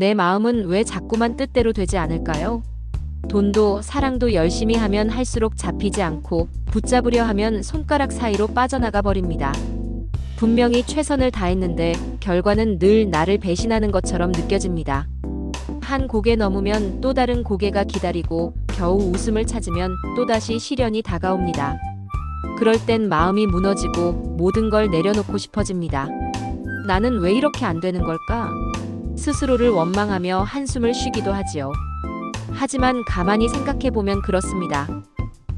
내 마음은 왜 자꾸만 뜻대로 되지 않을까요? 돈도 사랑도 열심히 하면 할수록 잡히지 않고 붙잡으려 하면 손가락 사이로 빠져나가 버립니다. 분명히 최선을 다했는데 결과는 늘 나를 배신하는 것처럼 느껴집니다. 한 고개 넘으면 또 다른 고개가 기다리고 겨우 웃음을 찾으면 또다시 시련이 다가옵니다. 그럴 땐 마음이 무너지고 모든 걸 내려놓고 싶어집니다. 나는 왜 이렇게 안 되는 걸까? 스스로를 원망하며 한숨을 쉬기도 하지요. 하지만 가만히 생각해보면 그렇습니다.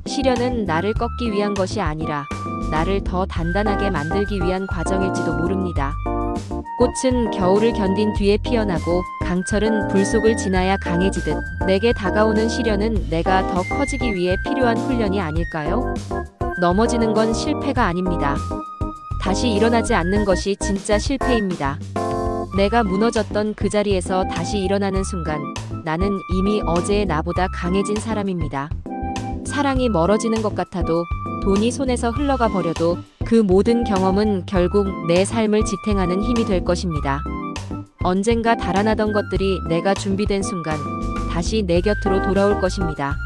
시련은 나를 꺾기 위한 것이 아니라 나를 더 단단하게 만들기 위한 과정일지도 모릅니다. 꽃은 겨울을 견딘 뒤에 피어나고 강철은 불 속을 지나야 강해지듯 내게 다가오는 시련은 내가 더 커지기 위해 필요한 훈련이 아닐까요? 넘어지는 건 실패가 아닙니다. 다시 일어나지 않는 것이 진짜 실패입니다. 내가 무너졌던 그 자리에서 다시 일어나는 순간 나는 이미 어제의 나보다 강해진 사람입니다. 사랑이 멀어지는 것 같아도 돈이 손에서 흘러가 버려도 그 모든 경험은 결국 내 삶을 지탱하는 힘이 될 것입니다. 언젠가 달아나던 것들이 내가 준비된 순간 다시 내 곁으로 돌아올 것입니다.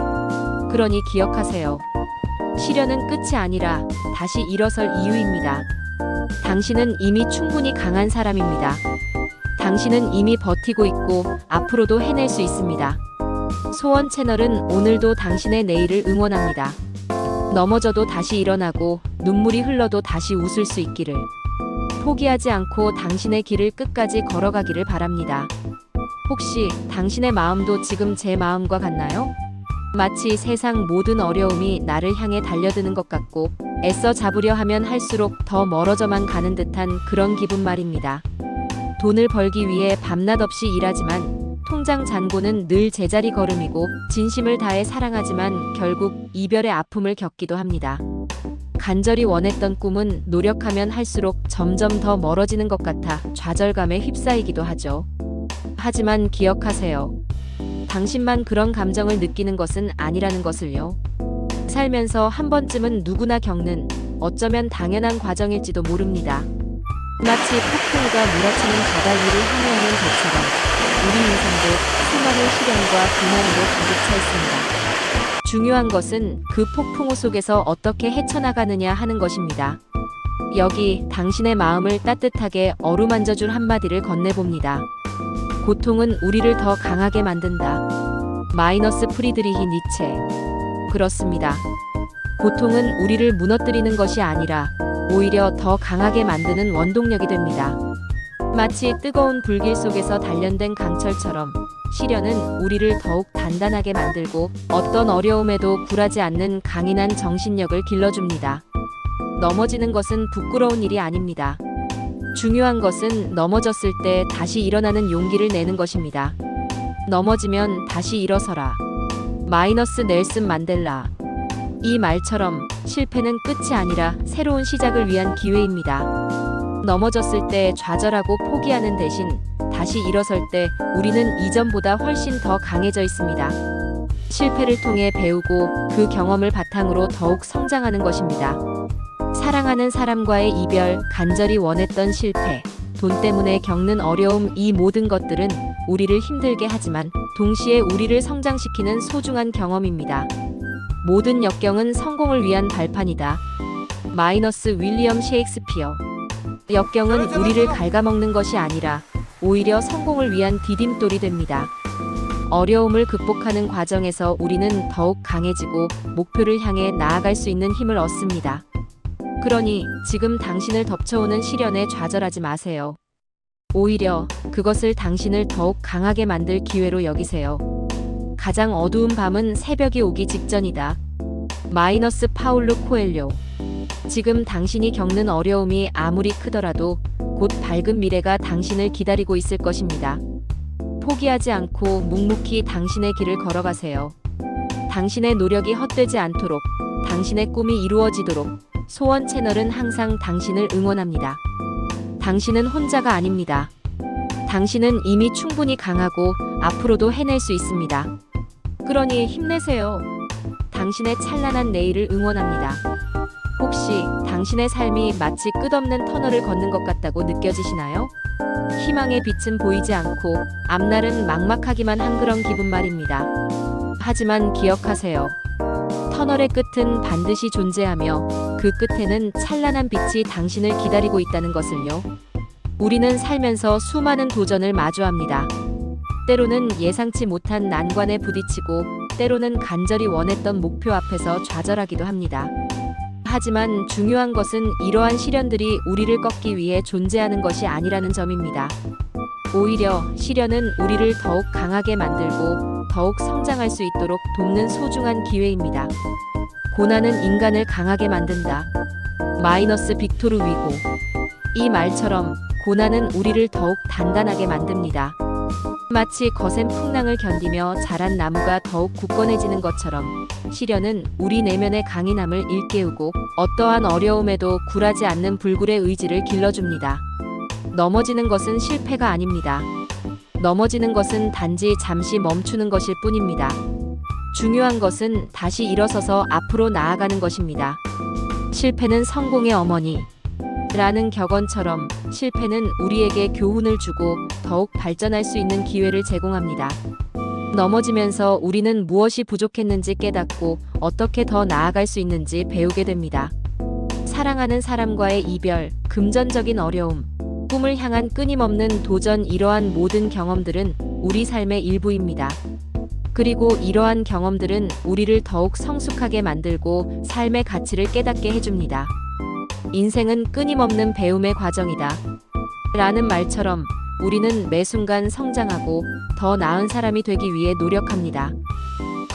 그러니 기억하세요. 시련은 끝이 아니라 다시 일어설 이유입니다. 당신은 이미 충분히 강한 사람입니다. 당신은 이미 버티고 있고 앞으로도 해낼 수 있습니다. 소원 채널은 오늘도 당신의 내일을 응원합니다. 넘어져도 다시 일어나고 눈물이 흘러도 다시 웃을 수 있기를. 포기하지 않고 당신의 길을 끝까지 걸어가기를 바랍니다. 혹시 당신의 마음도 지금 제 마음과 같나요? 마치 세상 모든 어려움이 나를 향해 달려드는 것 같고 애써 잡으려 하면 할수록 더 멀어져만 가는 듯한 그런 기분 말입니다. 돈을 벌기 위해 밤낮 없이 일하지만 통장 잔고는 늘 제자리 걸음이고 진심을 다해 사랑하지만 결국 이별의 아픔을 겪기도 합니다. 간절히 원했던 꿈은 노력하면 할수록 점점 더 멀어지는 것 같아 좌절감에 휩싸이기도 하죠. 하지만 기억하세요. 당신만 그런 감정을 느끼는 것은 아니라는 것을요. 살면서 한 번쯤은 누구나 겪는 어쩌면 당연한 과정일지도 모릅니다. 마치 폭풍우가 몰아치는 바다 위를 항해하는 배처럼 우리 인생도 수많은 시련과 고난으로 가득 차 있습니다. 중요한 것은 그 폭풍우 속에서 어떻게 헤쳐나가느냐 하는 것입니다. 여기 당신의 마음을 따뜻하게 어루만져줄 한마디를 건네봅니다. 고통은 우리를 더 강하게 만든다. 마이너스 프리드리히 니체. 그렇습니다. 고통은 우리를 무너뜨리는 것이 아니라 오히려 더 강하게 만드는 원동력이 됩니다. 마치 뜨거운 불길 속에서 단련된 강철처럼 시련은 우리를 더욱 단단하게 만들고 어떤 어려움에도 굴하지 않는 강인한 정신력을 길러줍니다. 넘어지는 것은 부끄러운 일이 아닙니다. 중요한 것은 넘어졌을 때 다시 일어나는 용기를 내는 것입니다. 넘어지면 다시 일어서라. 마이너스 넬슨 만델라. 이 말처럼 실패는 끝이 아니라 새로운 시작을 위한 기회입니다. 넘어졌을 때 좌절하고 포기하는 대신 다시 일어설 때 우리는 이전보다 훨씬 더 강해져 있습니다. 실패를 통해 배우고 그 경험을 바탕으로 더욱 성장하는 것입니다. 사랑하는 사람과의 이별, 간절히 원했던 실패, 돈 때문에 겪는 어려움, 이 모든 것들은 우리를 힘들게 하지만 동시에 우리를 성장시키는 소중한 경험입니다. 모든 역경은 성공을 위한 발판이다. 마이너스 윌리엄 셰익스피어. 역경은 우리를 갉아먹는 것이 아니라 오히려 성공을 위한 디딤돌이 됩니다. 어려움을 극복하는 과정에서 우리는 더욱 강해지고 목표를 향해 나아갈 수 있는 힘을 얻습니다. 그러니 지금 당신을 덮쳐오는 시련에 좌절하지 마세요. 오히려 그것을 당신을 더욱 강하게 만들 기회로 여기세요. 가장 어두운 밤은 새벽이 오기 직전이다. 마이너스 파울루 코엘료. 지금 당신이 겪는 어려움이 아무리 크더라도 곧 밝은 미래가 당신을 기다리고 있을 것입니다. 포기하지 않고 묵묵히 당신의 길을 걸어가세요. 당신의 노력이 헛되지 않도록, 당신의 꿈이 이루어지도록 소원 채널은 항상 당신을 응원합니다. 당신은 혼자가 아닙니다. 당신은 이미 충분히 강하고 앞으로도 해낼 수 있습니다. 그러니 힘내세요. 당신의 찬란한 내일을 응원합니다. 혹시 당신의 삶이 마치 끝없는 터널을 걷는 것 같다고 느껴지시나요? 희망의 빛은 보이지 않고 앞날은 막막하기만 한 그런 기분 말입니다. 하지만 기억하세요. 터널의 끝은 반드시 존재하며 그 끝에는 찬란한 빛이 당신을 기다리고 있다는 것을요. 우리는 살면서 수많은 도전을 마주합니다. 때로는 예상치 못한 난관에 부딪히고 때로는 간절히 원했던 목표 앞에서 좌절하기도 합니다. 하지만 중요한 것은 이러한 시련들이 우리를 꺾기 위해 존재하는 것이 아니라는 점입니다. 오히려 시련은 우리를 더욱 강하게 만들고 더욱 성장할 수 있도록 돕는 소중한 기회입니다. 고난은 인간을 강하게 만든다. 마이너스 빅토르 위고. 이 말처럼 고난은 우리를 더욱 단단하게 만듭니다. 마치 거센 풍랑을 견디며 자란 나무가 더욱 굳건해지는 것처럼 시련은 우리 내면의 강인함을 일깨우고 어떠한 어려움에도 굴하지 않는 불굴의 의지를 길러줍니다. 넘어지는 것은 실패가 아닙니다. 넘어지는 것은 단지 잠시 멈추는 것일 뿐입니다. 중요한 것은 다시 일어서서 앞으로 나아가는 것입니다. 실패는 성공의 어머니. 라는 격언처럼 실패는 우리에게 교훈을 주고 더욱 발전할 수 있는 기회를 제공합니다. 넘어지면서 우리는 무엇이 부족했는지 깨닫고 어떻게 더 나아갈 수 있는지 배우게 됩니다. 사랑하는 사람과의 이별, 금전적인 어려움, 꿈을 향한 끊임없는 도전, 이러한 모든 경험들은 우리 삶의 일부입니다. 그리고 이러한 경험들은 우리를 더욱 성숙하게 만들고 삶의 가치를 깨닫게 해줍니다. 인생은 끊임없는 배움의 과정이다. 라는 말처럼 우리는 매 순간 성장하고 더 나은 사람이 되기 위해 노력합니다.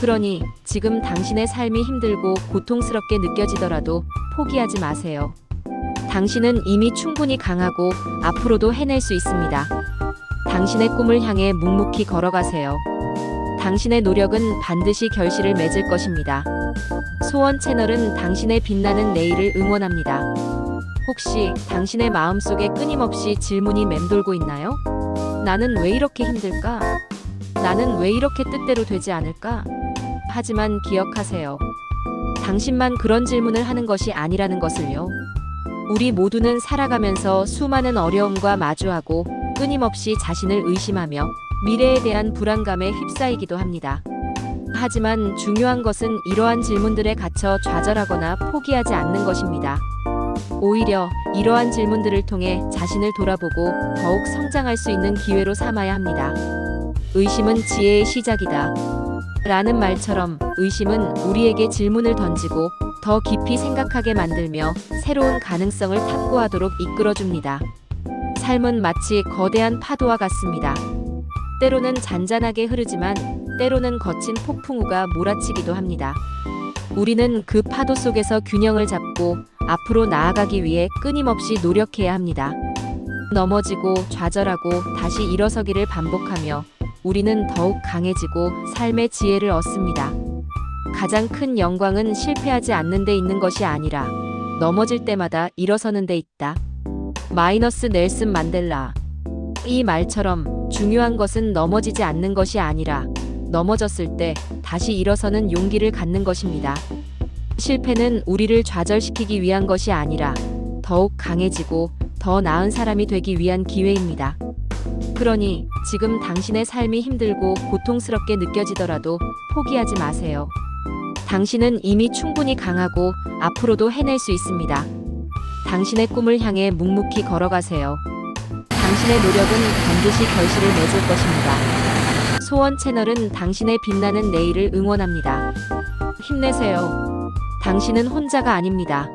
그러니 지금 당신의 삶이 힘들고 고통스럽게 느껴지더라도 포기하지 마세요. 당신은 이미 충분히 강하고 앞으로도 해낼 수 있습니다. 당신의 꿈을 향해 묵묵히 걸어가세요. 당신의 노력은 반드시 결실을 맺을 것입니다. 소원 채널은 당신의 빛나는 내일을 응원합니다. 혹시 당신의 마음속에 끊임없이 질문이 맴돌고 있나요? 나는 왜 이렇게 힘들까? 나는 왜 이렇게 뜻대로 되지 않을까? 하지만 기억하세요. 당신만 그런 질문을 하는 것이 아니라는 것을요. 우리 모두는 살아가면서 수많은 어려움과 마주하고 끊임없이 자신을 의심하며 미래에 대한 불안감에 휩싸이기도 합니다. 하지만 중요한 것은 이러한 질문들에 갇혀 좌절하거나 포기하지 않는 것입니다. 오히려 이러한 질문들을 통해 자신을 돌아보고 더욱 성장할 수 있는 기회로 삼아야 합니다. 의심은 지혜의 시작이다. 라는 말처럼 의심은 우리에게 질문을 던지고 더 깊이 생각하게 만들며 새로운 가능성을 탐구하도록 이끌어줍니다. 삶은 마치 거대한 파도와 같습니다. 때로는 잔잔하게 흐르지만 때로는 거친 폭풍우가 몰아치기도 합니다. 우리는 그 파도 속에서 균형을 잡고 앞으로 나아가기 위해 끊임없이 노력해야 합니다. 넘어지고 좌절하고 다시 일어서기를 반복하며 우리는 더욱 강해지고 삶의 지혜를 얻습니다. 가장 큰 영광은 실패하지 않는 데 있는 것이 아니라 넘어질 때마다 일어서는 데 있다. 마이너스 넬슨 만델라. 이 말처럼 중요한 것은 넘어지지 않는 것이 아니라 넘어졌을 때 다시 일어서는 용기를 갖는 것입니다. 실패는 우리를 좌절시키기 위한 것이 아니라 더욱 강해지고 더 나은 사람이 되기 위한 기회입니다. 그러니 지금 당신의 삶이 힘들고 고통스럽게 느껴지더라도 포기하지 마세요. 당신은 이미 충분히 강하고 앞으로도 해낼 수 있습니다. 당신의 꿈을 향해 묵묵히 걸어가세요. 당신의 노력은 반드시 결실을 맺을 것입니다. 소원 채널은 당신의 빛나는 내일을 응원합니다. 힘내세요. 당신은 혼자가 아닙니다.